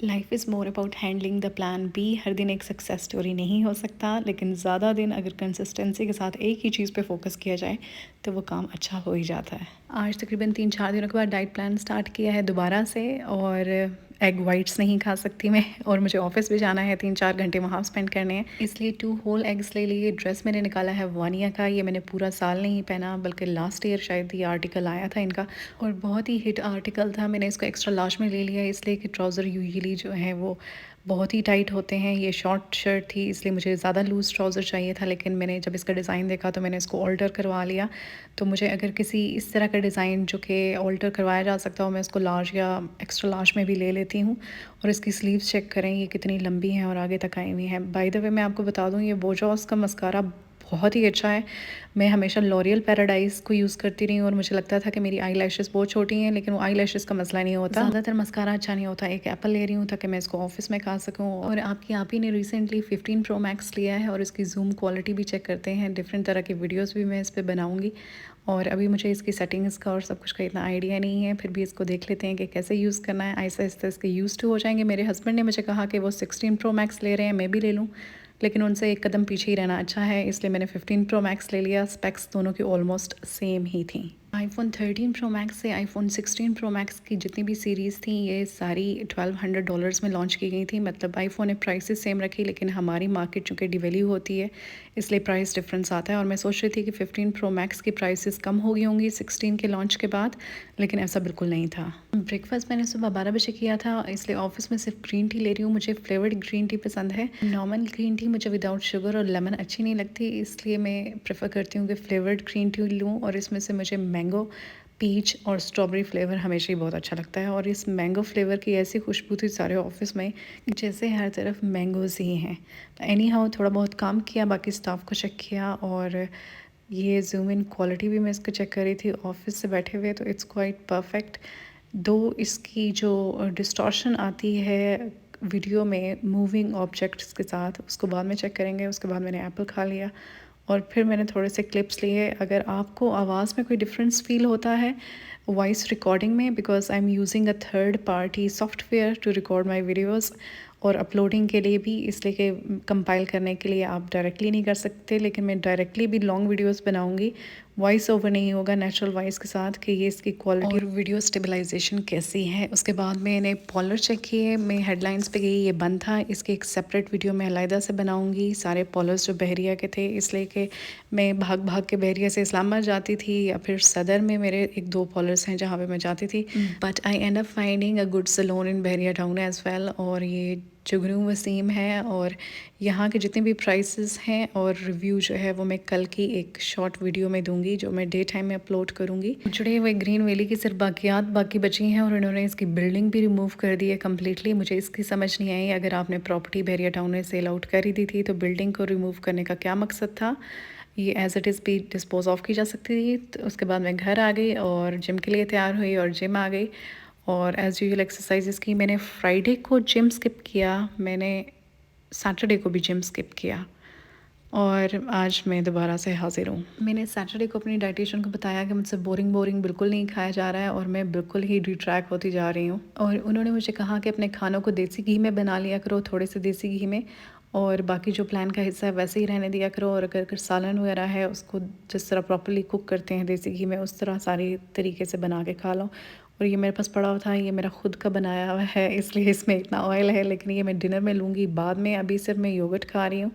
Life is more about handling the plan B. हर दिन एक सक्सेस स्टोरी नहीं हो सकता, लेकिन ज़्यादा दिन अगर कंसिस्टेंसी के साथ एक ही चीज़ पे फोकस किया जाए तो वो काम अच्छा हो ही जाता है। आज तकरीबन 3-4 दिनों के बाद डाइट प्लान स्टार्ट किया है दोबारा से, और एग वाइट्स नहीं खा सकती मैं, और मुझे ऑफिस भी जाना है, 3-4 घंटे वहाँ स्पेंड करने हैं, इसलिए 2 होल एग्स ले लिए। ड्रेस मैंने निकाला है वानिया का, ये मैंने पूरा साल नहीं पहना, बल्कि लास्ट ईयर शायद ये आर्टिकल आया था इनका, और बहुत ही हिट आर्टिकल था। मैंने इसको एक्स्ट्रा लार्ज में ले लिया इसलिए कि ट्राउज़र यूजुअली जो है वो बहुत ही टाइट होते हैं। ये शॉर्ट शर्ट थी इसलिए मुझे ज़्यादा लूज़ ट्राउज़र चाहिए था, लेकिन मैंने जब इसका डिज़ाइन देखा तो मैंने इसको ऑल्टर करवा लिया। तो मुझे अगर किसी इस तरह का डिज़ाइन जो कि ऑल्टर करवाया जा सकता हो, मैं इसको लार्ज या एक्स्ट्रा लार्ज में भी ले लेती हूँ। और इसकी स्लीव्स चेक करें, ये कितनी लंबी हैं और आगे तक आई हुई हैं। बाय द वे मैं आपको बता दूँ, ये बोजॉस का मस्कारा बहुत ही अच्छा है। मैं हमेशा लॉरियल पैराडाइज को यूज़ करती रही हूँ, और मुझे लगता था कि मेरी आई लैशेज़ बहुत छोटी हैं, लेकिन वो आई लैशेज़ का मसला नहीं होता। ज़्यादातर मस्कारा अच्छा नहीं होता। एक एप्पल ले रही हूँ ताकि मैं इसको ऑफिस में खा सकूँ। और आपकी आप ही ने रिसेंटली 15 प्रो मैक्स लिया है, और इसकी जूम क्वालिटी भी चेक करते हैं। डिफरेंट तरह की वीडियोज़ भी मैं इस पर बनाऊँगी, और अभी मुझे इसकी सेटिंग्स का और सब कुछ का इतना आइडिया नहीं है, फिर भी इसको देख लेते हैं कि कैसे यूज़ करना है। आहिस्ता आहिस्ता इसके यूज़ टू हो जाएंगे। मेरे हस्बैंड ने मुझे कहा कि वो 16 प्रो मैक्स ले रहे हैं, मैं भी ले लूँ, लेकिन उनसे एक कदम पीछे ही रहना अच्छा है, इसलिए मैंने 15 प्रो मैक्स ले लिया। स्पेक्स दोनों की ऑलमोस्ट सेम ही थी। आईफोन 13 प्रो मैक्स से आईफोन 16 प्रो मैक्स की जितनी भी सीरीज़ थी, ये सारी $1200 में लॉन्च की गई थी। मतलब आईफोन ने प्राइसेस सेम रखी, लेकिन हमारी मार्केट चूँकि डिवेल्यू होती है इसलिए प्राइस डिफरेंस आता है। और मैं सोच रही थी कि 15 प्रो मैक्स की प्राइसेस कम हो गई होंगी 16 के लॉन्च के बाद, लेकिन ऐसा बिल्कुल नहीं था। ब्रेकफास्ट मैंने सुबह 12 बजे किया था, इसलिए ऑफिस में सिर्फ ग्रीन टी ले रही हूँ। मुझे फ्लेवर्ड ग्रीन टी पसंद है। नॉर्मल ग्रीन टी मुझे विदाउट शुगर और लेमन अच्छी नहीं लगती, इसलिए मैं प्रेफर करती हूँ कि फ्लेवर्ड ग्रीन टी लूँ। और इसमें से मुझे मैंगो, पीच और स्ट्रॉबेरी फ्लेवर हमेशा ही बहुत अच्छा लगता है। और इस मैंगो फ्लेवर की ऐसी खुशबू थी सारे ऑफिस में, जैसे हर तरफ मैंगोज़ ही हैं। एनी हाउ थोड़ा बहुत काम किया, बाकी स्टाफ को चेक किया, और ये जूम इन क्वालिटी भी मैं इसको चेक कर रही थी ऑफिस से बैठे हुए, तो इट्स क्वाइट परफेक्ट। दो इसकी जो डिस्टॉर्शन आती है वीडियो में मूविंग ऑब्जेक्ट्स के साथ, उसको बाद में चेक करेंगे। उसके बाद मैंने एप्पल खा लिया, और फिर मैंने थोड़े से क्लिप्स लिए। अगर आपको आवाज़ में कोई डिफरेंस फ़ील होता है वॉइस रिकॉर्डिंग में, because I am using a third party software to record my videos, और अपलोडिंग के लिए भी, इसलिए कि कंपाइल करने के लिए आप डायरेक्टली नहीं कर सकते, लेकिन मैं डायरेक्टली भी लॉन्ग वीडियोस बनाऊंगी। वॉइस ओवर नहीं होगा, नेचुरल वॉइस के साथ, कि ये इसकी क्वालिटी और वीडियो स्टेबलाइजेशन कैसी है। उसके बाद मैंने पॉलर चेक किए। मैं हेडलाइंस पे गई, ये बंद था। इसकी एक सेपरेट वीडियो मैं अलहदा से बनाऊंगी, सारे पॉलर्स जो बहरिया के थे, इसलिए कि मैं भाग भाग के बहरिया से इस्लामाबाद जाती थी, या फिर सदर में मेरे 1-2 पॉलर्स हैं जहाँ पे मैं जाती थी। But I end up finding a good salon in Bahria Town as well. और ये जुगनू वसीम है, और यहाँ के जितने भी प्राइसेस हैं और रिव्यू जो है वो मैं कल की एक शॉर्ट वीडियो में दूंगी, जो मैं डे टाइम में अपलोड करूँगी। जुड़े हुए ग्रीन वैली की सिर्फ बाकियात बाकी बची हैं, और इन्होंने इसकी बिल्डिंग भी रिमूव कर दी है कम्प्लीटली। मुझे इसकी समझ नहीं आई, अगर आपने प्रॉपर्टी बहरिया टाउन में सेल आउट कर ही दी थी तो बिल्डिंग को रिमूव करने का क्या मकसद था। ये एज़ इट इज़ भी डिस्पोज ऑफ की जा सकती थी। तो उसके बाद मैं घर आ गई और जिम के लिए तैयार हुई, और जिम आ गई, और एज़ यूजुअल एक्सरसाइजेस की। मैंने फ्राइडे को जिम स्किप किया, मैंने सैटरडे को भी जिम स्किप किया, और आज मैं दोबारा से हाजिर हूँ। मैंने सैटरडे को अपनी डाइटिशियन को बताया कि मुझसे बोरिंग बोरिंग बिल्कुल नहीं खाया जा रहा है, और मैं बिल्कुल ही डिट्रैक होती जा रही हूँ। और उन्होंने मुझे कहा कि अपने खानों को देसी घी में बना लिया करो, थोड़े से देसी घी में, और बाकी जो प्लान का हिस्सा है वैसे ही रहने दिया करो। और अगर सालन वगैरह है उसको जिस तरह प्रॉपर्ली कुक करते हैं देसी घी में, उस तरह सारी तरीके से बना के खा लो। और ये मेरे पास पड़ा हुआ था, ये मेरा खुद का बनाया हुआ है, इसलिए इसमें इतना ऑयल है, लेकिन ये मैं डिनर में लूँगी बाद में। अभी सिर्फ मैं योगर्ट खा रही हूँ।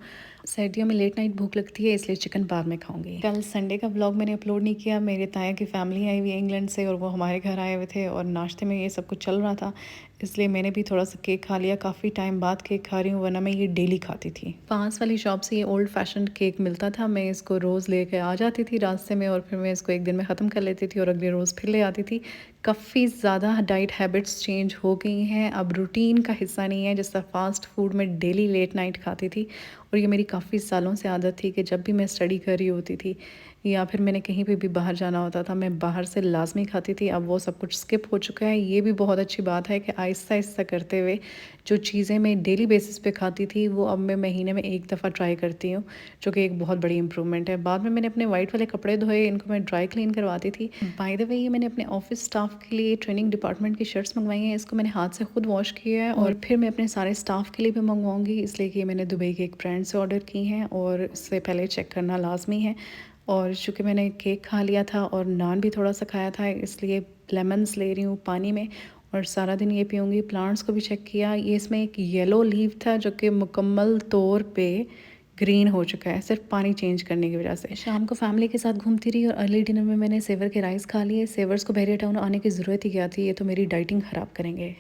सर्दियों में लेट नाइट भूख लगती है, इसलिए चिकन बाद में खाऊंगी। कल संडे का व्लॉग मैंने अपलोड नहीं किया। मेरे ताया की फैमिली आई हुई है इंग्लैंड से, और वो हमारे घर आए हुए थे, और नाश्ते में ये सब कुछ चल रहा था, इसलिए मैंने भी थोड़ा सा केक खा लिया। काफ़ी टाइम बाद केक खा रही हूँ, वरना मैं ये डेली खाती थी। पास वाली शॉप से ये ओल्ड फैशन केक मिलता था, मैं इसको रोज़ लेके आ जाती थी रास्ते में, और फिर मैं इसको एक दिन में ख़त्म कर लेती थी और अगले रोज़ फिर ले आती थी। काफ़ी ज़्यादा डाइट हैबिट्स चेंज हो गई हैं, अब रूटीन का हिस्सा नहीं है। जिस तरह फास्ट फूड में डेली लेट नाइट खाती थी, और ये मेरी काफ़ी सालों से आदत थी कि जब भी मैं स्टडी कर रही होती थी या फिर मैंने कहीं पे भी बाहर जाना होता था, मैं बाहर से लाज़मी खाती थी। अब वो सब कुछ स्किप हो चुका है। ये भी बहुत अच्छी बात है कि आहिस्ता-आहिस्ता करते हुए जो चीज़ें मैं डेली बेसिस पे खाती थी, वो अब मैं महीने में 1 दफ़ा ट्राई करती हूँ, जो कि एक बहुत बड़ी इम्प्रूवमेंट है। बाद में मैंने अपने वाइट वाले कपड़े धोए, इनको मैं ड्राई क्लीन करवाती थी। बाय द वे, ये मैंने अपने ऑफ़िस स्टाफ के लिए ट्रेनिंग डिपार्टमेंट की शर्ट्स मँगवाई हैं। इसको मैंने हाथ से खुद वॉश किया है और फिर मैं अपने सारे स्टाफ के लिए भी मँगवाऊँगी, इसलिए कि मैंने दुबई के एक ब्रांड से ऑर्डर की हैं और इससे पहले चेक करना लाज़मी है। और चूँकि मैंने केक खा लिया था और नान भी थोड़ा-सा खाया था, इसलिए लेमन्स ले रही हूँ पानी में और सारा दिन ये पीऊँगी। प्लांट्स को भी चेक किया, ये इसमें एक येलो लीफ था जो कि मुकम्मल तौर पे ग्रीन हो चुका है, सिर्फ पानी चेंज करने की वजह से। शाम को फैमिली के साथ घूमती रही और अर्ली डिनर में मैंने सेवर के राइस खा लिए। सेवर्स को बहरिया टाउन आने की ज़रूरत ही क्या थी, ये तो मेरी डाइटिंग ख़राब करेंगे।